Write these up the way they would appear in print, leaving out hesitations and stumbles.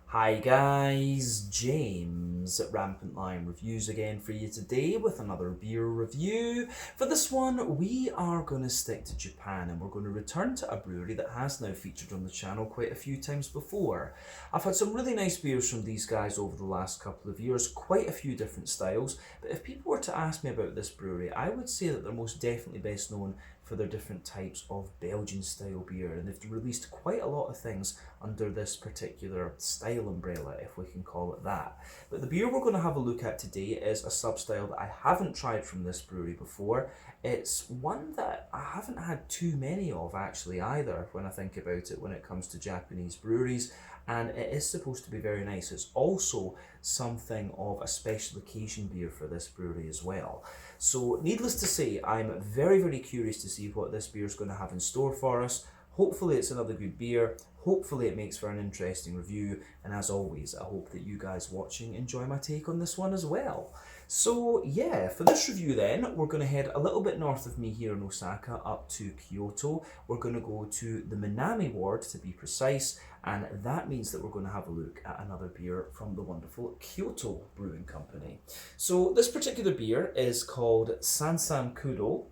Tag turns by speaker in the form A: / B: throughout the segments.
A: Hi guys, James at Rampant Lion Reviews again for you today with another beer review. For this one, we are going to stick to Japan and we're going to return to a brewery that has now featured on the channel quite a few times before. I've had some really nice beers from these guys over the last couple of years, quite a few different styles, but if people were to ask me about this brewery, I would say that they're most definitely best known for their different types of Belgian style beer, and they've released quite a lot of things under this particular style umbrella, if we can call it that. But the beer we're going to have a look at today is a sub-style that I haven't tried from this brewery before. It's one that I haven't had too many of actually either when I think about it when it comes to Japanese breweries, and it is supposed to be very nice. It's also something of a special occasion beer for this brewery as well. So needless to say, I'm very curious to see what this beer is going to have in store for us. Hopefully it's another good beer, hopefully it makes for an interesting review, and as always I hope that you guys watching enjoy my take on this one as well. So yeah, for this review then, we're going to head a little bit north of me here in Osaka up to Kyoto. We're going to go to the Minami ward to be precise, and that means that we're going to have a look at another beer from the wonderful Kyoto Brewing Company. So this particular beer is called Sansankudo.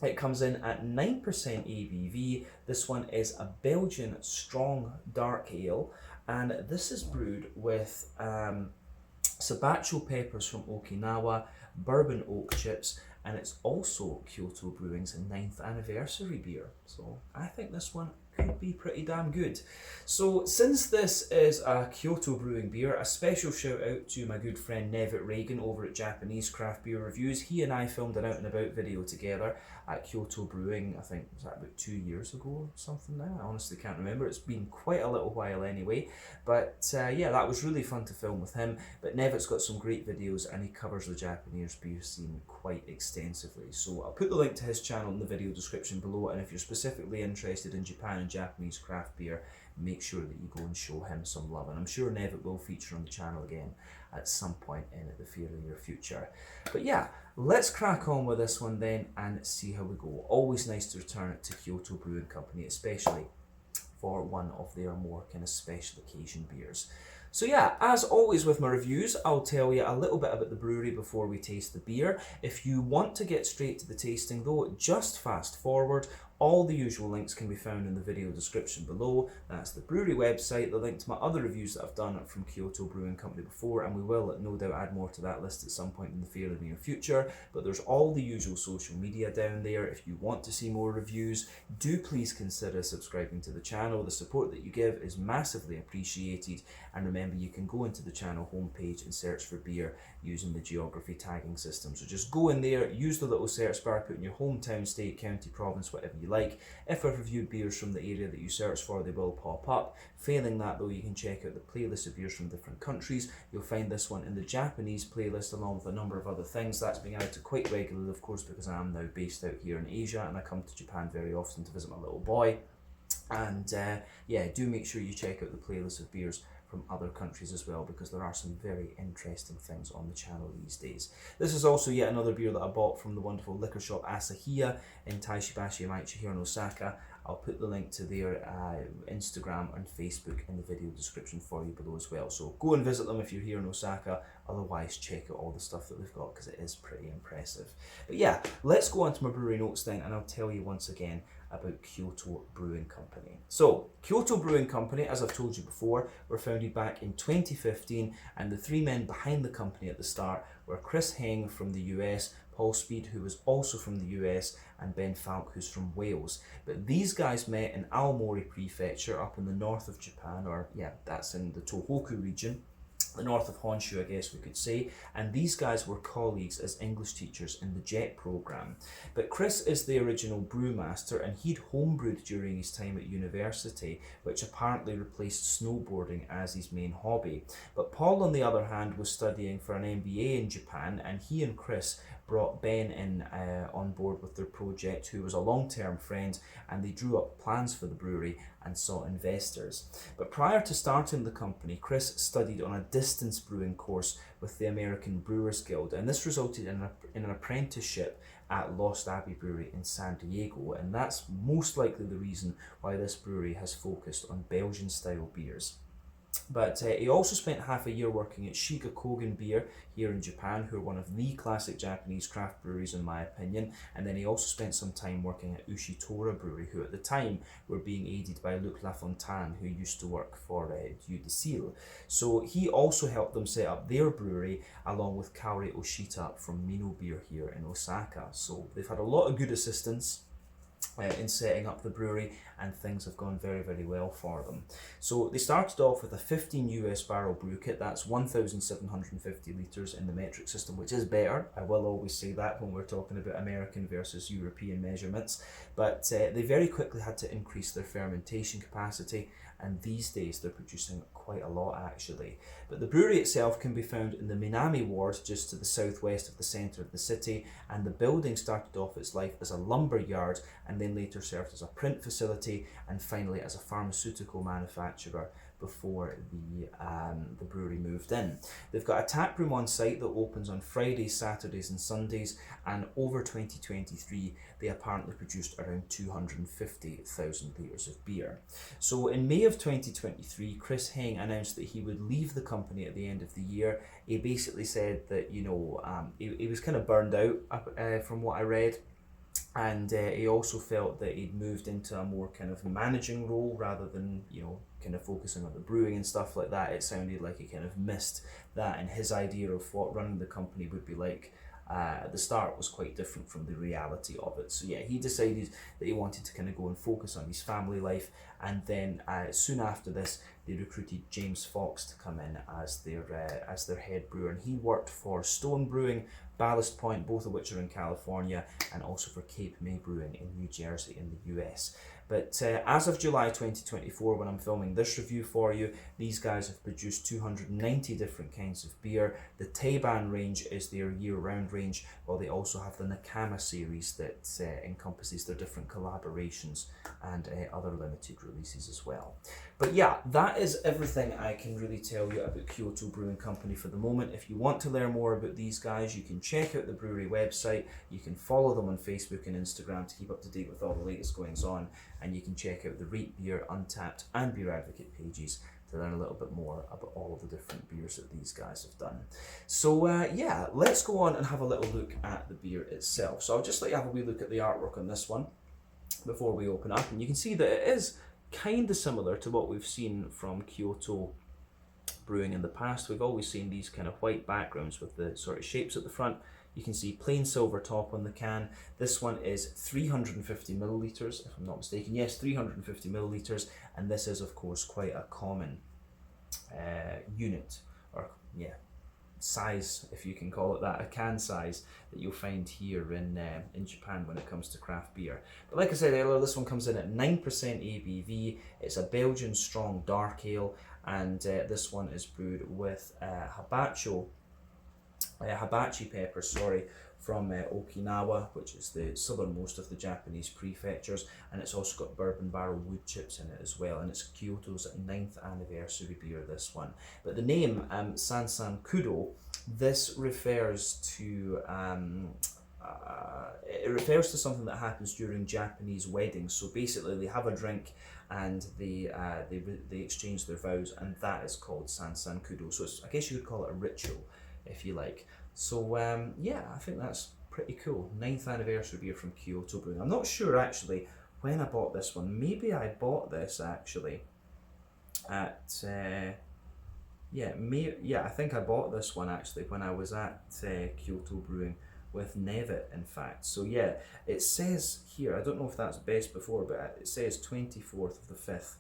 A: It comes in at 9% ABV. This one is a Belgian strong dark ale, and this is brewed with Sabacho peppers from Okinawa, bourbon oak chips, and it's also Kyoto Brewing's 9th anniversary beer. So I think this one could be pretty damn good. So since this is a Kyoto Brewing beer, a special shout out to my good friend Nevitt Reagan over at Japanese Craft Beer Reviews. He and I filmed an out and about video together at Kyoto Brewing, I think, was that about 2 years ago or something now? I honestly can't remember. It's been quite a little while anyway. But yeah, that was really fun to film with him. But Nevitt's got some great videos and he covers the Japanese beer scene quite extensively. So I'll put the link to his channel in the video description below, and if you're specifically interested in Japan and Japanese craft beer, make sure that you go and show him some love. And I'm sure Nevitt will feature on the channel again at some point in the fairly near future. But yeah, let's crack on with this one then and see how we go. Always nice to return to Kyoto Brewing Company, especially for one of their more kind of special occasion beers. So yeah, as always with my reviews, I'll tell you a little bit about the brewery before we taste the beer. If you want to get straight to the tasting though, just fast forward. All the usual links can be found in the video description below. That's the brewery website, the link to my other reviews that I've done from Kyoto Brewing Company before, and we will no doubt add more to that list at some point in the fairly near future. But there's all the usual social media down there. If you want to see more reviews, do please consider subscribing to the channel. The support that you give is massively appreciated, and remember you can go into the channel homepage and search for beer using the geography tagging system. So just go in there, use the little search bar, put in your hometown, state, county, province, whatever you like. If I've reviewed beers from the area that you search for, they will pop up. Failing that though, you can check out the playlist of beers from different countries. You'll find this one in the Japanese playlist along with a number of other things. That's being added quite regularly, of course, because I am now based out here in Asia and I come to Japan very often to visit my little boy. And yeah, do make sure you check out the playlist of beers from other countries as well, because there are some very interesting things on the channel these days. This is also yet another beer that I bought from the wonderful liquor shop Asahiya in Taishibashi Amaichi here in Osaka. I'll put the link to their Instagram and Facebook in the video description for you below as well. So go and visit them if you're here in Osaka. Otherwise, check out all the stuff that they've got because it is pretty impressive. But yeah, let's go on to my brewery notes then, and I'll tell you once again about Kyoto Brewing Company. So, Kyoto Brewing Company, as I've told you before, were founded back in 2015, and the three men behind the company at the start were Chris Heng from the US, Paul Speed, who was also from the US, and Ben Falk, who's from Wales. But these guys met in Aomori Prefecture up in the north of Japan, or yeah, that's in the Tohoku region, the north of Honshu, I guess we could say, and these guys were colleagues as English teachers in the JET program. But Chris is the original brewmaster, and he'd homebrewed during his time at university, which apparently replaced snowboarding as his main hobby. But Paul, on the other hand, was studying for an MBA in Japan, and he and Chris brought Ben in on board with their project, who was a long-term friend, and they drew up plans for the brewery and sought investors. But prior to starting the company, Chris studied on a distance brewing course with the American Brewers Guild, and this resulted in an apprenticeship at Lost Abbey Brewery in San Diego, and that's most likely the reason why this brewery has focused on Belgian style beers. But he also spent half a year working at Kogen Beer here in Japan, who are one of the classic Japanese craft breweries in my opinion. And then he also spent some time working at Ushitora Brewery, who at the time were being aided by Luc Lafontaine, who used to work for Dieu de Cille. So he also helped them set up their brewery, along with Kaori Oshita from Mino Beer here in Osaka. So they've had a lot of good assistance in setting up the brewery, and things have gone very, very well for them. So they started off with a 15 US barrel brew kit. That's 1,750 litres in the metric system, which is better. I will always say that when we're talking about American versus European measurements. But they very quickly had to increase their fermentation capacity, and these days they're producing quite a lot actually. But the brewery itself can be found in the Minami ward, just to the southwest of the centre of the city, and the building started off its life as a lumber yard and then later served as a print facility and finally as a pharmaceutical manufacturer before the brewery moved in. They've got a tap room on site that opens on Fridays, Saturdays and Sundays, and over 2023 they apparently produced around 250,000 litres of beer. So in May of 2023, Chris Heng announced that he would leave the company at the end of the year. He basically said that, you know, he was kind of burned out from what I read. And he also felt that he'd moved into a more kind of managing role rather than, you know, kind of focusing on the brewing and stuff like that. It sounded like he kind of missed that, and his idea of what running the company would be like at the start was quite different from the reality of it. So yeah, he decided that he wanted to kind of go and focus on his family life, and then soon after this they recruited James Fox to come in as their head brewer, and he worked for Stone Brewing, Ballast Point, both of which are in California, and also for Cape May Brewing in New Jersey in the US. But as of July 2024, when I'm filming this review for you, these guys have produced 290 different kinds of beer. The Teiban range is their year-round range, while they also have the Nakama series that encompasses their different collaborations and other limited releases as well. But yeah, that is everything I can really tell you about Kyoto Brewing Company for the moment. If you want to learn more about these guys, you can check out the brewery website, you can follow them on Facebook and Instagram to keep up to date with all the latest goings on, and you can check out the Rate Beer, Untappd and Beer Advocate pages to learn a little bit more about all of the different beers that these guys have done. So yeah, let's go on and have a little look at the beer itself. So I'll just let you have a wee look at the artwork on this one before we open up, and you can see that it is kind of similar to what we've seen from Kyoto Brewing in the past. We've always seen these kind of white backgrounds with the sort of shapes at the front. You can see plain silver top on the can. This one is 350 millilitres, if I'm not mistaken. Yes, 350 millilitres, and this is of course quite a common unit, or yeah, size, if you can call it that, a can size that you'll find here in Japan when it comes to craft beer. But like I said earlier, this one comes in at 9% ABV. It's a Belgian strong dark ale, and this one is brewed with hibachi pepper, from Okinawa, which is the southernmost of the Japanese prefectures, and it's also got bourbon barrel wood chips in it as well, and it's Kyoto's 9th anniversary beer, this one. But the name Sansankudo, this refers to it refers to something that happens during Japanese weddings. So basically they have a drink and they exchange their vows, and that is called Sansankudo. So I guess you could call it a ritual, if you like. So yeah, I think that's pretty cool. 9th anniversary beer from Kyoto Brewing. I'm not sure actually when I bought this one. Maybe I bought this actually at I think I bought this one actually when I was at Kyoto Brewing with Nevitt, in fact. So yeah, it says here, I don't know if that's best before, but it says 24th of the 5th,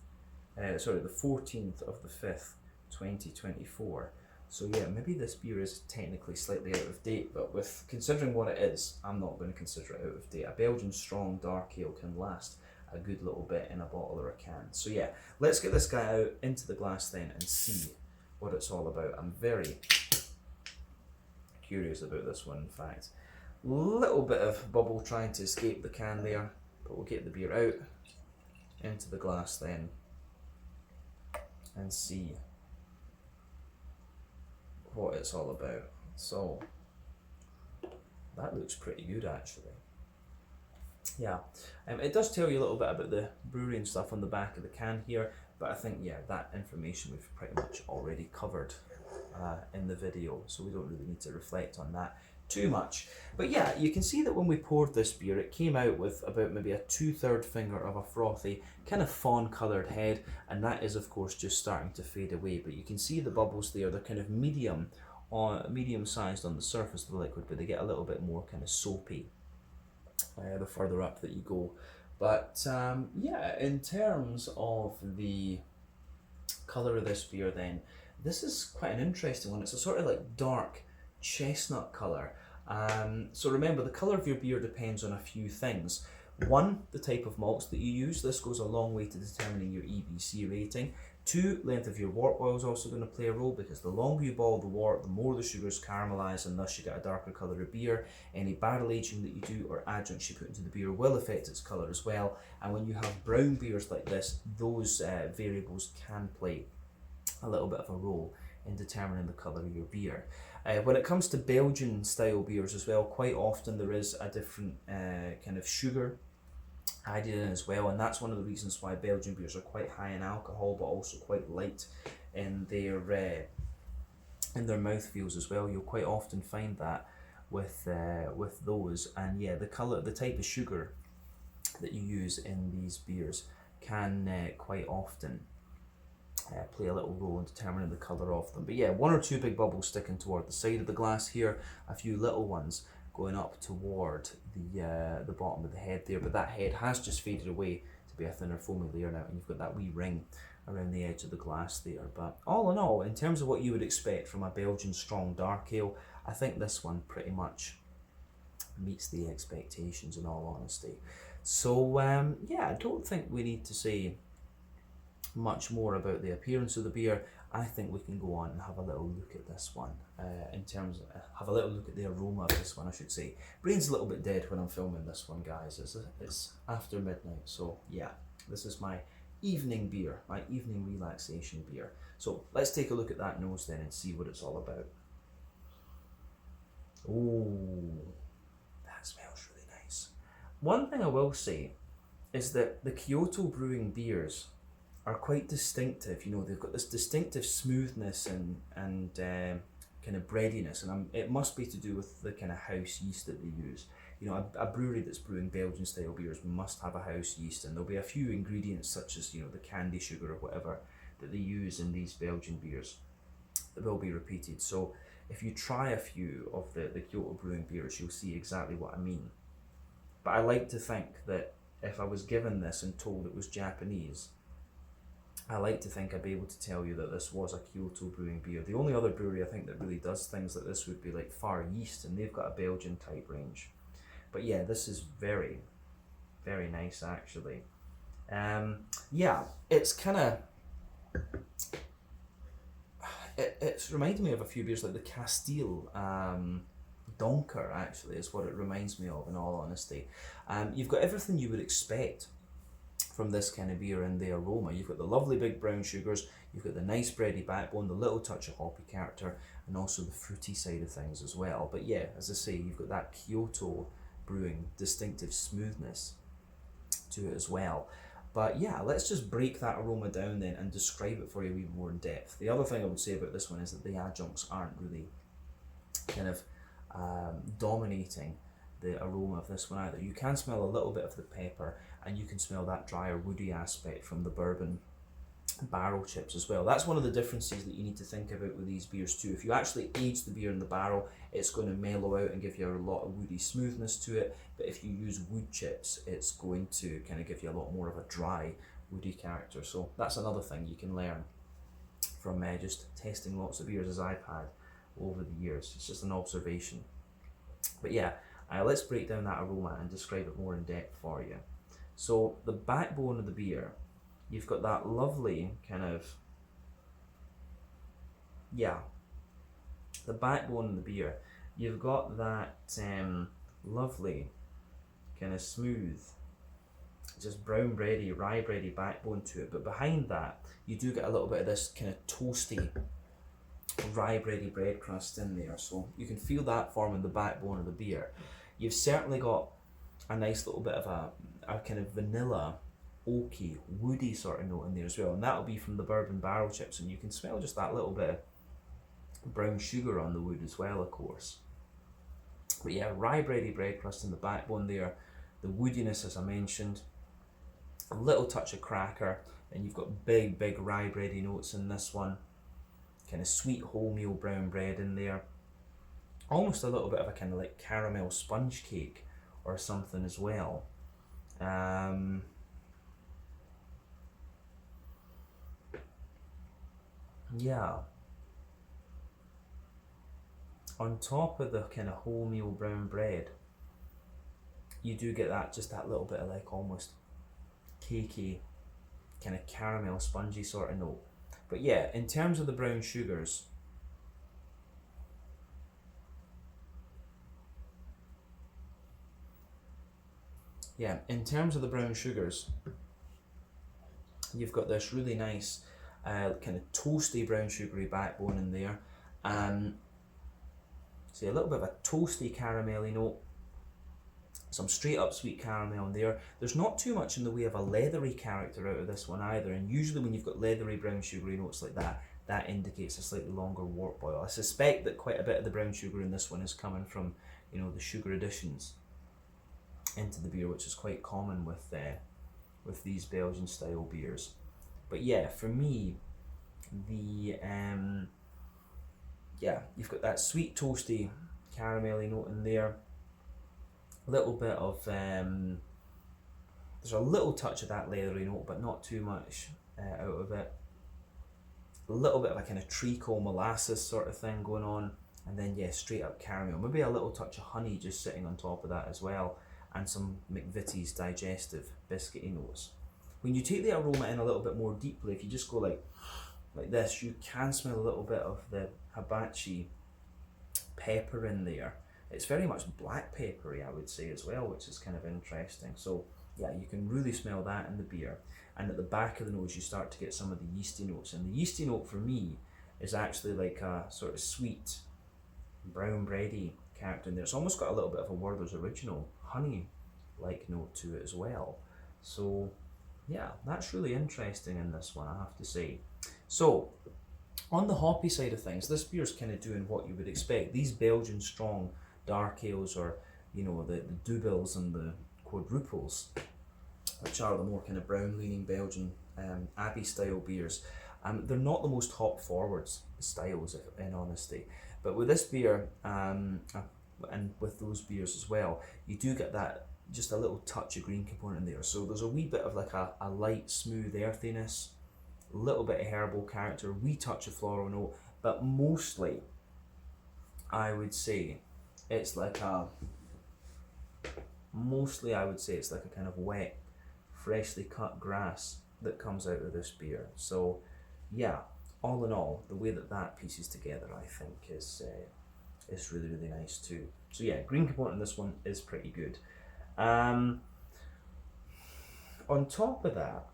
A: the 14th of the 5th, 2024. So yeah, maybe this beer is technically slightly out of date, but with considering what it is, I'm not going to consider it out of date. A Belgian strong dark ale can last a good little bit in a bottle or a can. So yeah, let's get this guy out into the glass then and see what it's all about. I'm very curious about this one, in fact. Little bit of bubble trying to escape the can there, but we'll get the beer out into the glass then and see what it's all about. So that looks pretty good actually. Yeah, it does tell you a little bit about the brewery and stuff on the back of the can here, But I think, yeah, that information we've pretty much already covered in the video, so we don't really need to reflect on that too much. But yeah, you can see that when we poured this beer, it came out with about maybe a 2/3 finger of a frothy, kind of fawn coloured head, and that is of course just starting to fade away. But you can see the bubbles there, they're kind of medium sized on the surface of the liquid, but they get a little bit more kind of soapy the further up that you go. But yeah, in terms of the colour of this beer then, this is quite an interesting one. It's a sort of like dark chestnut colour. So remember, the colour of your beer depends on a few things. One, the type of malts that you use. This goes a long way to determining your EBC rating. Two, length of your wort boil is also going to play a role, because the longer you boil the wort, the more the sugars caramelise, and thus you get a darker colour of beer. Any barrel aging that you do or adjuncts you put into the beer will affect its colour as well. And when you have brown beers like this, those variables can play a little bit of a role in determining the colour of your beer. When it comes to Belgian style beers as well, quite often there is a different kind of sugar added in as well, and that's one of the reasons why Belgian beers are quite high in alcohol but also quite light in their mouthfeels as well. You'll quite often find that with those, and yeah, the colour, the type of sugar that you use in these beers can quite often play a little role in determining the colour of them. But yeah, one or two big bubbles sticking toward the side of the glass here, a few little ones going up toward the bottom of the head there, but that head has just faded away to be a thinner foamy layer now, and you've got that wee ring around the edge of the glass there. But all in all, in terms of what you would expect from a Belgian strong dark ale, I think this one pretty much meets the expectations in all honesty. So yeah, I don't think we need to say much more about the appearance of the beer. I think we can go on and have a little look at this one, have a little look at the aroma of this one, I should say. Brain's a little bit dead when I'm filming this one, guys. It's after midnight, so yeah, this is my evening beer, my evening relaxation beer. So let's take a look at that nose then and see what it's all about. Oh, that smells really nice. One thing I will say is that the Kyoto Brewing beers are quite distinctive. You know, they've got this distinctive smoothness and kind of breadiness, and it must be to do with the kind of house yeast that they use. You know, a brewery that's brewing Belgian style beers must have a house yeast, and there'll be a few ingredients such as, you know, the candy sugar or whatever that they use in these Belgian beers that will be repeated. So if you try a few of the Kyoto Brewing beers, you'll see exactly what I mean. But I like to think that if I was given this and told it was Japanese, I like to think I'd be able to tell you that this was a Kyoto Brewing beer. The only other brewery I think that really does things like this would be like Far East, and they've got a Belgian type range. But yeah, this is very, very nice actually. Yeah, it's kind of, it's reminded me of a few beers like the Castile Donker, actually, is what it reminds me of, in all honesty. You've got everything you would expect from this kind of beer in the aroma. You've got the lovely big brown sugars, you've got the nice bready backbone, the little touch of hoppy character, and also the fruity side of things as well. But yeah, as I say, you've got that Kyoto Brewing distinctive smoothness to it as well. But yeah, let's just break that aroma down then and describe it for you even more in depth. The other thing I would say about this one is that the adjuncts aren't really kind of dominating the aroma of this one either. You can smell a little bit of the pepper, and you can smell that drier woody aspect from the bourbon barrel chips as well. That's one of the differences that you need to think about with these beers too. If you actually age the beer in the barrel, it's going to mellow out and give you a lot of woody smoothness to it, but if you use wood chips, it's going to kind of give you a lot more of a dry woody character. So that's another thing you can learn from just testing lots of beers as I've had over the years. It's just an observation. But yeah, let's break down that aroma and describe it more in depth for you. So the backbone of the beer, you've got that lovely kind of, yeah, the backbone of the beer, you've got that lovely kind of smooth, just brown bready, rye bready backbone to it, but behind that you do get a little bit of this kind of toasty, rye bready bread crust in there, so you can feel that forming the backbone of the beer. You've certainly got a nice little bit of a kind of vanilla oaky, woody sort of note in there as well, and that'll be from the bourbon barrel chips, and you can smell just that little bit of brown sugar on the wood as well, of course. But yeah, rye bready bread crust in the backbone there, the woodiness as I mentioned, a little touch of cracker, and you've got big rye bready notes in this one, kind of sweet wholemeal brown bread in there, almost a little bit of a kind of like caramel sponge cake or something as well. Yeah. On top of the kind of wholemeal brown bread, you do get that, just that little bit of like almost cakey, kind of caramel spongy sort of note. But yeah, in terms of the brown sugars, you've got this really nice kind of toasty brown sugary backbone in there. See a little bit of a toasty caramelly note, some straight up sweet caramel in there. There's not too much in the way of a leathery character out of this one either, and usually when you've got leathery brown sugary notes like that, that indicates a slightly longer wort boil. I suspect that quite a bit of the brown sugar in this one is coming from, you know, the sugar additions into the beer, which is quite common with these Belgian style beers. But yeah, for me, the you've got that sweet toasty caramelly note in there, a little bit of there's a little touch of that leathery note, but not too much out of it. A little bit of a kind of treacle molasses sort of thing going on, and then yeah, straight up caramel, maybe a little touch of honey just sitting on top of that as well, and some McVitie's digestive biscuity notes. When you take the aroma in a little bit more deeply, if you just go like this, you can smell a little bit of the hibachi pepper in there. It's very much black peppery, I would say, as well, which is kind of interesting. So yeah, you can really smell that in the beer. And at the back of the nose, you start to get some of the yeasty notes. And the yeasty note for me is actually like a sort of sweet, brown bready character in there. It's almost got a little bit of a Werther's Original honey-like note to it as well. So yeah, that's really interesting in this one, I have to say. So on the hoppy side of things, this beer's kind of doing what you would expect. These Belgian strong dark ales, or you know, the doubles and the quadruples, which are the more kind of brown leaning Belgian Abbey style beers, they're not the most hop forward styles, in honesty. But with this beer, and with those beers as well, you do get that just a little touch of green component in there. So there's a wee bit of like a light, smooth earthiness, a little bit of herbal character, a wee touch of floral note, but mostly I would say it's like a kind of wet, freshly cut grass that comes out of this beer. So yeah, all in all, the way that pieces together, I think is really nice too. So yeah, green component in this one is pretty good. On top of that,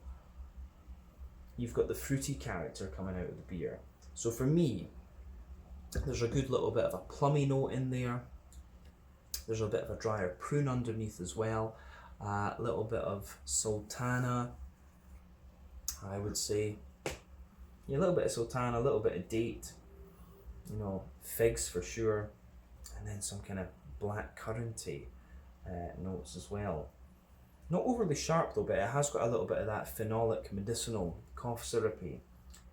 A: you've got the fruity character coming out of the beer. So for me, there's a good little bit of a plummy note in there. There's a bit of a drier prune underneath as well. A little bit of sultana, I would say. Yeah, a little bit of sultana, a little bit of date, you know, figs for sure, and then some kind of black curranty notes as well. Not overly sharp though, but it has got a little bit of that phenolic, medicinal, cough syrupy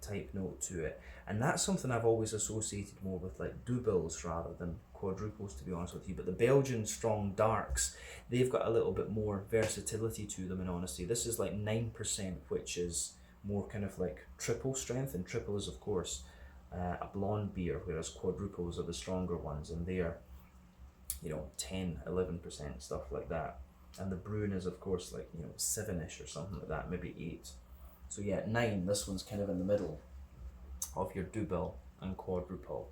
A: type note to it. And that's something I've always associated more with like doubles rather than quadruples, to be honest with you. But the Belgian strong darks, they've got a little bit more versatility to them, in honesty. This is like 9%, which is more kind of like triple strength, and triple is of course a blonde beer, whereas quadruples are the stronger ones, and they're, you know, 10, 11%, stuff like that. And the Bruin is of course like, you know, 7-ish or something like that, maybe 8. So yeah, 9, this one's kind of in the middle of your double and quadruple.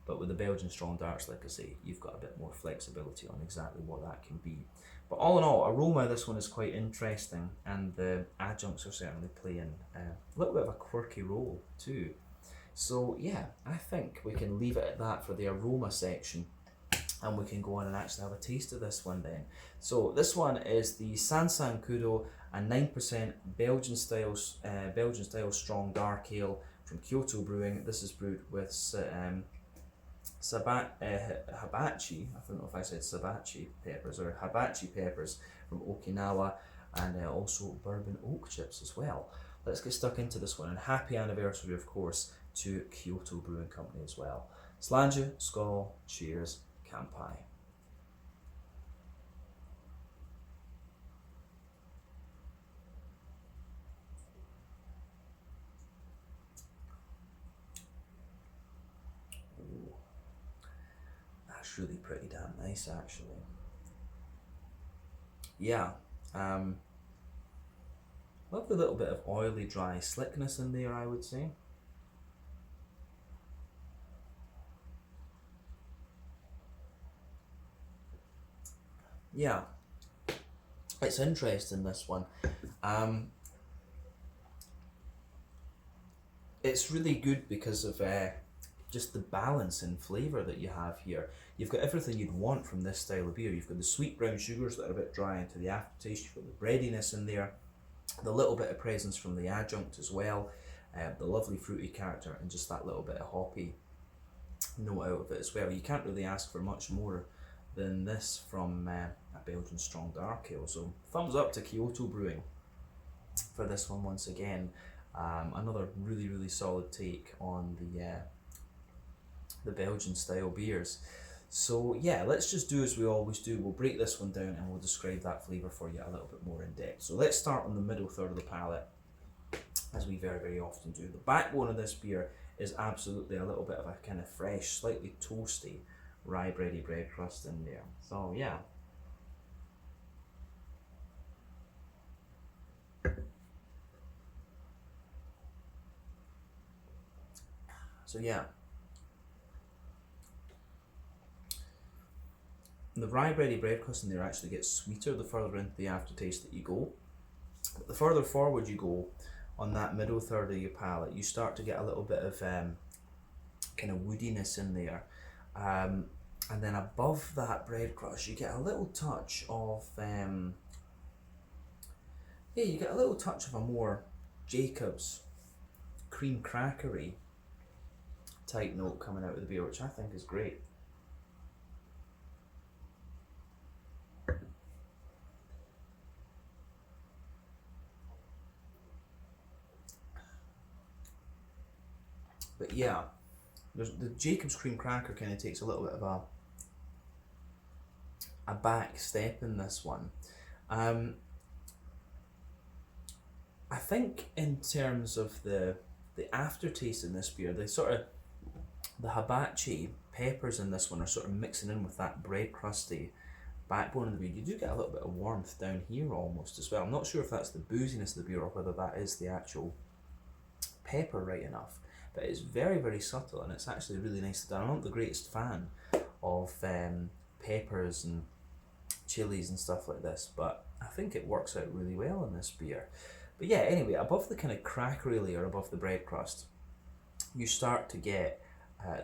A: But with the Belgian strong darks, like I say, you've got a bit more flexibility on exactly what that can be. But all in all, aroma, this one is quite interesting, and the adjuncts are certainly playing a little bit of a quirky role too. So yeah, I think we can leave it at that for the aroma section, and we can go on and actually have a taste of this one then. So this one is the Sansankudo and 9% Belgian style strong dark ale from Kyoto Brewing. This is brewed with hibachi, I don't know if I said sabachi peppers or hibachi peppers from Okinawa, and also bourbon oak chips as well. Let's get stuck into this one, and happy anniversary, of course, to Kyoto Brewing Company as well. Sláinte, skål, cheers, kanpai. Ooh, that's really pretty damn nice, actually. Yeah, love the little bit of oily, dry slickness in there, I would say. Yeah, it's interesting, this one. It's really good because of just the balance in flavour that you have here. You've got everything you'd want from this style of beer. You've got the sweet brown sugars that are a bit dry into the aftertaste. You've got the breadiness in there, the little bit of presence from the adjunct as well, the lovely fruity character, and just that little bit of hoppy note out of it as well. You can't really ask for much more than this from a Belgian strong dark ale. So thumbs up to Kyoto Brewing for this one once again. Another really solid take on the Belgian style beers. So yeah, let's just do as we always do. We'll break this one down and we'll describe that flavour for you a little bit more in depth. So let's start on the middle third of the palate, as we very often do. The backbone of this beer is absolutely a little bit of a kind of fresh, slightly toasty, rye bready bread crust in there. So yeah. So yeah. The rye bready bread crust in there actually gets sweeter the further into the aftertaste that you go. But the further forward you go on that middle third of your palate, you start to get a little bit of kind of woodiness in there. And then above that bread crust, you get a little touch of, you get a little touch of a more Jacob's cream crackery type note coming out of the beer, which I think is great. But yeah, the Jacob's cream cracker kind of takes a little bit of a back step in this one. I think in terms of the aftertaste in this beer, the hibachi peppers in this one are sort of mixing in with that bread crusty backbone of the beer. You do get a little bit of warmth down here almost as well. I'm not sure if that's the booziness of the beer or whether that is the actual pepper right enough, but it's very subtle, and it's actually really nicely done. I'm not the greatest fan of peppers and chilies and stuff like this, but I think it works out really well in this beer. But yeah, anyway, above the kind of crackery layer above the bread crust, you start to get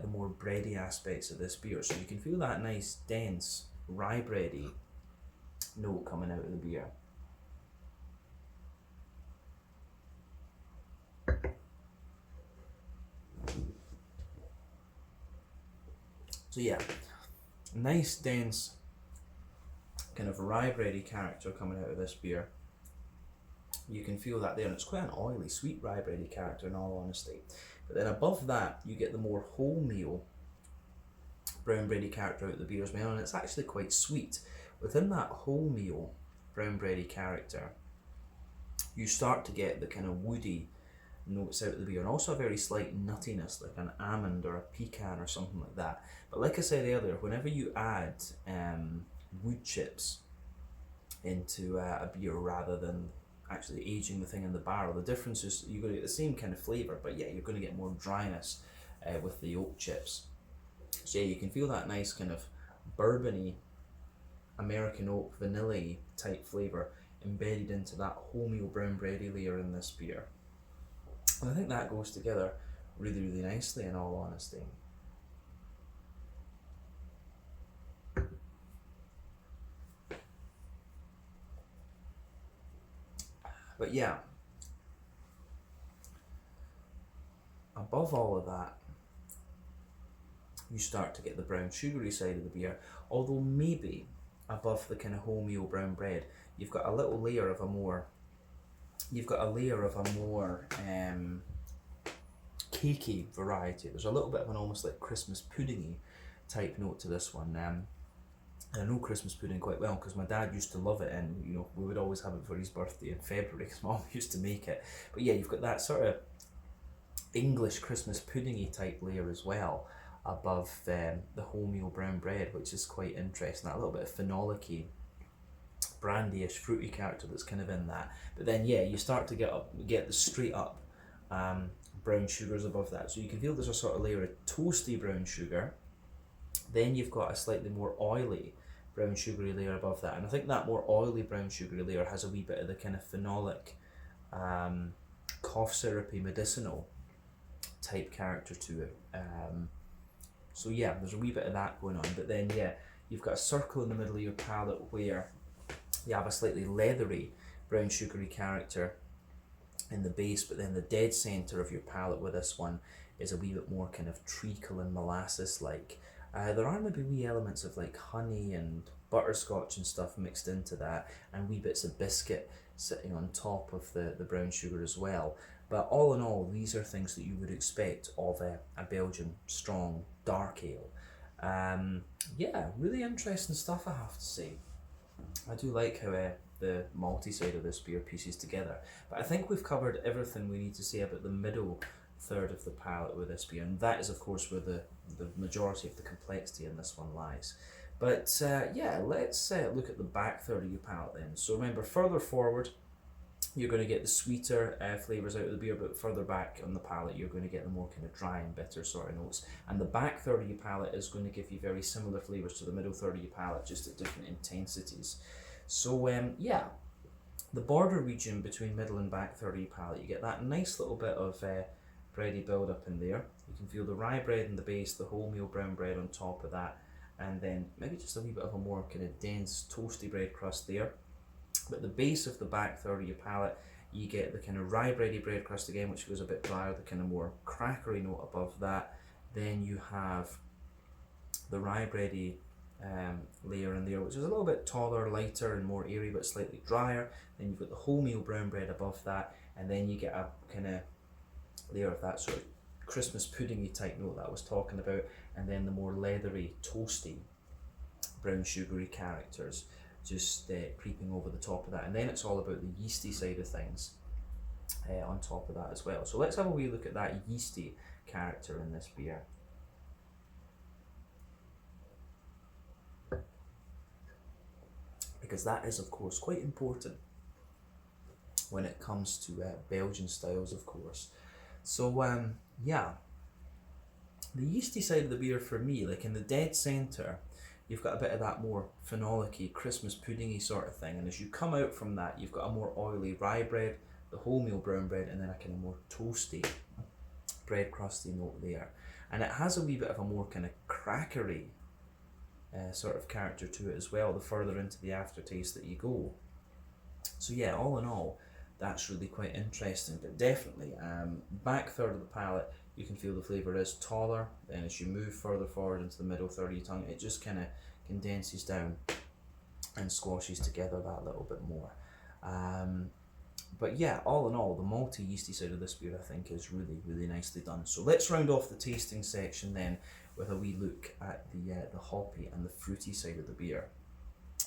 A: the more bready aspects of this beer. So you can feel that nice, dense, rye bready note coming out of the beer. So yeah, nice, dense, kind of rye bready character coming out of this beer. You can feel that there, and it's quite an oily, sweet rye bready character in all honesty. But then above that, you get the more wholemeal brown bready character out of the beer as well, and it's actually quite sweet. Within that wholemeal brown bready character, you start to get the kind of woody notes out of the beer, and also a very slight nuttiness, like an almond or a pecan or something like that. But like I said earlier, whenever you add wood chips into a beer rather than actually aging the thing in the barrel, the difference is you're going to get the same kind of flavour, but yeah, you're going to get more dryness with the oak chips. So yeah, you can feel that nice kind of bourbony, American oak, vanilla type flavour embedded into that wholemeal brown bready layer in this beer. And I think that goes together really nicely, in all honesty. But yeah, above all of that, you start to get the brown sugary side of the beer, although maybe above the kind of wholemeal brown bread, you've got a little layer of a more, cakey variety. There's a little bit of an almost like Christmas puddingy type note to this one. I know Christmas pudding quite well because my dad used to love it, and you know we would always have it for his birthday in February because Mum used to make it. But yeah, you've got that sort of English Christmas puddingy type layer as well above the wholemeal brown bread, which is quite interesting. That little bit of phenolic-y, brandyish, fruity character that's kind of in that. But then yeah, you start to get the straight up brown sugars above that. So you can feel there's a sort of layer of toasty brown sugar. Then you've got a slightly more oily brown sugary layer above that, and I think that more oily brown sugary layer has a wee bit of the kind of phenolic, cough syrupy, medicinal type character to it. So yeah, there's a wee bit of that going on. But then yeah, you've got a circle in the middle of your palate where you have a slightly leathery brown sugary character in the base, but then the dead centre of your palate with this one is a wee bit more kind of treacle and molasses like. There are maybe wee elements of like honey and butterscotch and stuff mixed into that, and wee bits of biscuit sitting on top of the brown sugar as well. But all in all, these are things that you would expect of a Belgian strong dark ale. Yeah, really interesting stuff, I have to say. I do like how the malty side of this beer pieces together. But I think we've covered everything we need to say about the middle third of the palate with this beer, and that is of course where the majority of the complexity in this one lies. But yeah, let's look at the back third of your palate then. So remember, further forward you're going to get the sweeter flavours out of the beer, but further back on the palate you're going to get the more kind of dry and bitter sort of notes. And the back third of your palate is going to give you very similar flavours to the middle third of your palate, just at different intensities. So yeah, the border region between middle and back third of your palate, you get that nice little bit of bready build up in there. You can feel the rye bread in the base, the wholemeal brown bread on top of that, and then maybe just a wee bit of a more kind of dense toasty bread crust there. But the base of the back third of your palate, you get the kind of rye bready bread crust again, which goes a bit drier, the kind of more crackery note above that. Then you have the rye bready layer in there, which is a little bit taller, lighter and more airy, but slightly drier. Then you've got the wholemeal brown bread above that, and then you get a kind of layer of that sort of Christmas puddingy type note that I was talking about, and then the more leathery, toasty, brown sugary characters just creeping over the top of that. And then it's all about the yeasty side of things on top of that as well. So let's have a wee look at that yeasty character in this beer. Because that is of course quite important when it comes to Belgian styles, of course. So yeah, the yeasty side of the beer for me, like in the dead centre, you've got a bit of that more phenolic-y, Christmas puddingy sort of thing, and as you come out from that, you've got a more oily rye bread, the wholemeal brown bread, and then a kind of more toasty, bread crusty note there. And it has a wee bit of a more kind of crackery sort of character to it as well, the further into the aftertaste that you go. So yeah, all in all, that's really quite interesting. But definitely, back third of the palate, you can feel the flavour is taller. Then as you move further forward into the middle third of your tongue, it just kind of condenses down and squashes together that little bit more. But yeah, all in all, the malty yeasty side of this beer I think is really, really nicely done. So let's round off the tasting section then with a wee look at the hoppy and the fruity side of the beer.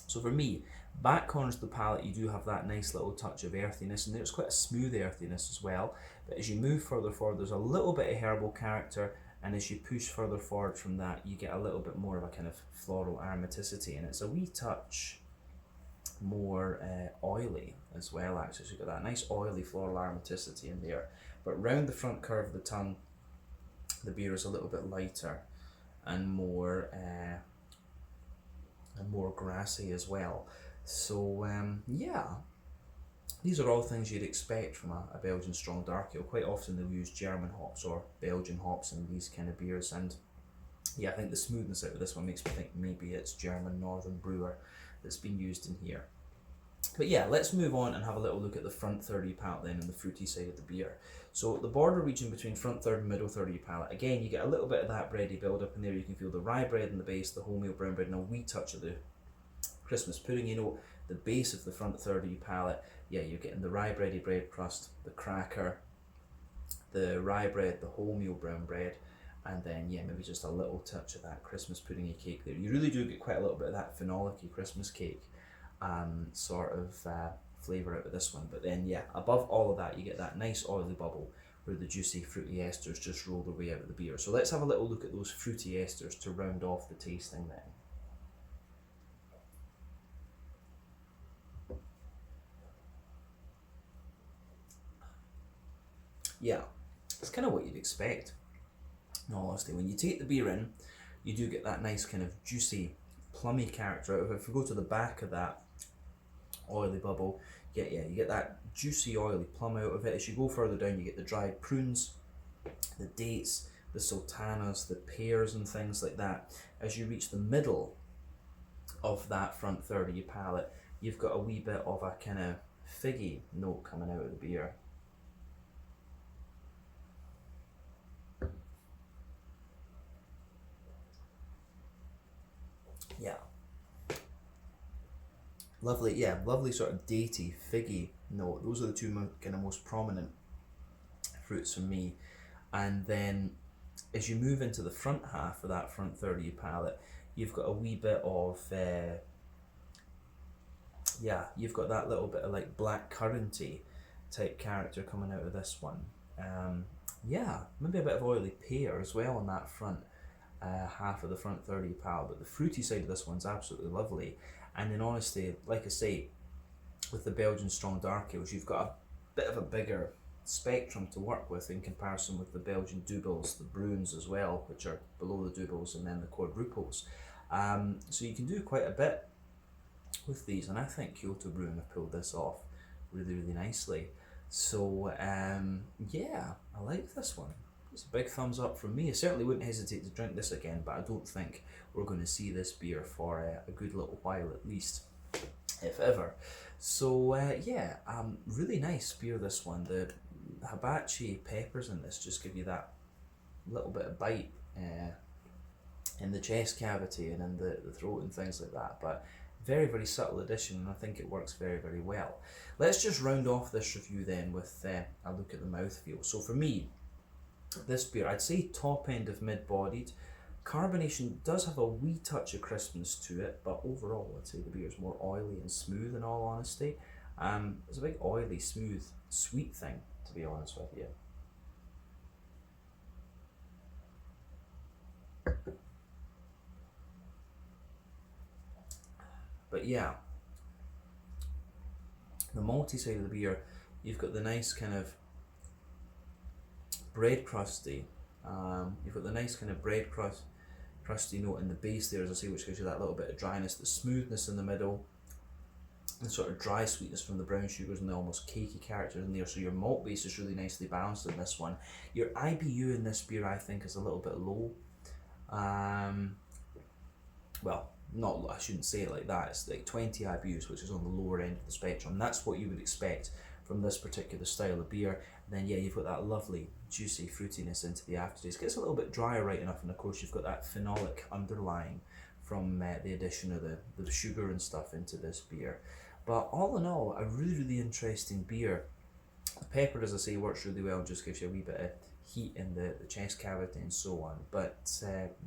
A: So for me, back corners of the palate, you do have that nice little touch of earthiness, and there's quite a smooth earthiness as well. But as you move further forward, there's a little bit of herbal character, and as you push further forward from that, you get a little bit more of a kind of floral aromaticity, and it's a wee touch more oily as well, actually. So you've got that nice oily floral aromaticity in there. But round the front curve of the tongue, the beer is a little bit lighter and more grassy as well. So yeah, these are all things you'd expect from a Belgian strong dark ale. Quite often they'll use German hops or Belgian hops in these kind of beers, and yeah, I think the smoothness out of this one makes me think maybe it's German Northern Brewer that's been used in here. But yeah, let's move on and have a little look at the front third of your palate then and the fruity side of the beer. So the border region between front third and middle third of your palate, again, you get a little bit of that bready build up in there. You can feel the rye bread in the base, the wholemeal brown bread, and a wee touch of the Christmas pudding. You know, the base of the front third of your palate, yeah, you're getting the rye bready bread crust, the cracker, the rye bread, the wholemeal brown bread, and then yeah, maybe just a little touch of that Christmas puddingy cake there. You really do get quite a little bit of that phenolic-y Christmas cake sort of flavour out of this one. But then yeah, above all of that, you get that nice oily bubble where the juicy fruity esters just roll their way out of the beer. So let's have a little look at those fruity esters to round off the tasting then. Yeah, it's kind of what you'd expect. In all honesty, when you take the beer in, you do get that nice kind of juicy, plummy character out of it. If we go to the back of that oily bubble, you get that juicy, oily plum out of it. As you go further down, you get the dried prunes, the dates, the sultanas, the pears and things like that. As you reach the middle of that front third of your palate, you've got a wee bit of a kind of figgy note coming out of the beer. Yeah. Lovely, yeah, lovely sort of datey, figgy note. Those are the two kind of most prominent fruits for me. And then as you move into the front half of that front third of your palate, you've got a wee bit of, you've got that little bit of like black curranty type character coming out of this one. Yeah, maybe a bit of oily pear as well on that front half of the front third of your palate, but the fruity side of this one's absolutely lovely. And in honesty, like I say, with the Belgian strong dark ales, you've got a bit of a bigger spectrum to work with in comparison with the Belgian doubles, the bruins as well, which are below the doubles, and then the quadruples. So you can do quite a bit with these, and I think Kyoto Brewing have pulled this off really, really nicely. So yeah, I like this one. It's a big thumbs up from me. I certainly wouldn't hesitate to drink this again, but I don't think we're going to see this beer for a good little while at least, if ever. So yeah, really nice beer, this one. The hibachi peppers in this just give you that little bit of bite in the chest cavity and in the throat and things like that, but very, very subtle addition, and I think it works very, very well. Let's just round off this review then with a look at the mouthfeel. So for me, this beer, I'd say top end of mid-bodied. Carbonation does have a wee touch of crispness to it, but overall I'd say the beer is more oily and smooth in all honesty. It's a big oily, smooth, sweet thing, to be honest with you. But yeah, the malty side of the beer, you've got the nice kind of bread crusty. You've got the nice kind of bread crusty note in the base there, as I say, which gives you that little bit of dryness, the smoothness in the middle, and sort of dry sweetness from the brown sugars and the almost cakey character in there. So your malt base is really nicely balanced in this one. Your IBU in this beer, I think, is a little bit low. Well, not, I shouldn't say it like that. It's like 20 IBUs, which is on the lower end of the spectrum. That's what you would expect from this particular style of beer. And then yeah, you've got that lovely juicy fruitiness into the aftertaste. Gets a little bit drier right enough, and of course you've got that phenolic underlying from the addition of the sugar and stuff into this beer. But all in all, a really, really interesting beer. The pepper, as I say, works really well and just gives you a wee bit of heat in the chest cavity and so on. But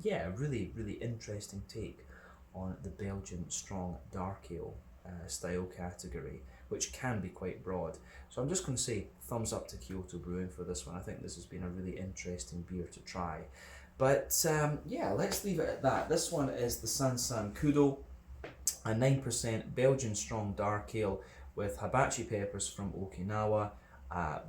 A: yeah, really, really interesting take on the Belgian strong dark ale style category, which can be quite broad. So I'm just going to say thumbs up to Kyoto Brewing for this one. I think this has been a really interesting beer to try. But yeah, let's leave it at that. This one is the Sansankudo, a 9% Belgian strong dark ale with hibachi peppers from Okinawa,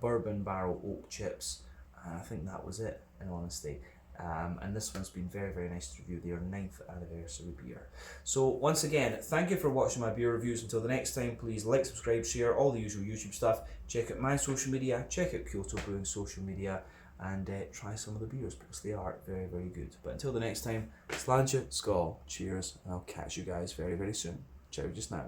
A: bourbon barrel oak chips, and I think that was it, in honesty. And this one's been very, very nice to review, their 9th anniversary beer. So once again, thank you for watching my beer reviews. Until the next time, please like, subscribe, share, all the usual YouTube stuff. Check out my social media, check out Kyoto Brewing social media, and try some of the beers because they are very, very good. But until the next time, sláinte, skål, cheers, and I'll catch you guys very, very soon. Ciao just now.